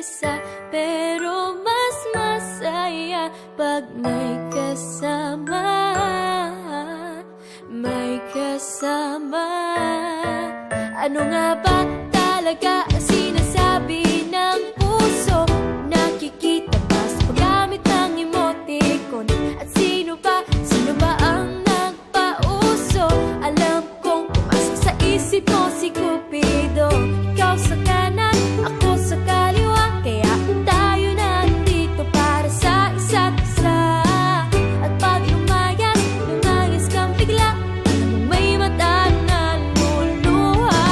mag-isa, pero mas masaya pag may kasama. May kasama. Ano nga ba talaga ang sinasabi ng puso? Nakikita ba sa paggamit ng emoticon? At sino ba ang nagpauso? Alam kong pumasok sa isip mo si Cupido. Ikaw sa kanan, ako sa kaliwa, kaya tayo nandito para sa isa't isa. At pag lumayas kang bigla, alam mo may mata na luluha.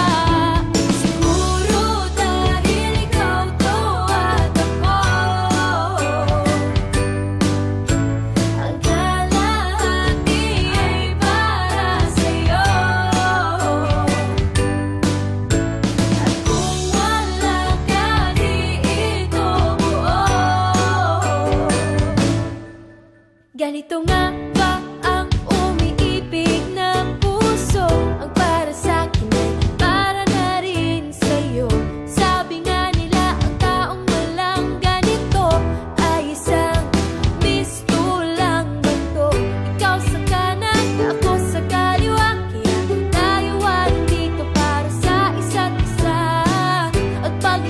Siguro dahil ikaw to at ako, ang kalahati ay para sa'yo. At kung wala ka, di ito buo. Ganito nga ba ang umiibig ng puso? Ang para sa'kin ay para na rin sa'yo. Sabi nga nila ang taong walang ganito ay isang mistulang bato. Ikaw sa kanan, ako sa kaliwa, kaya tayo ay dito para sa isa't isa. At pag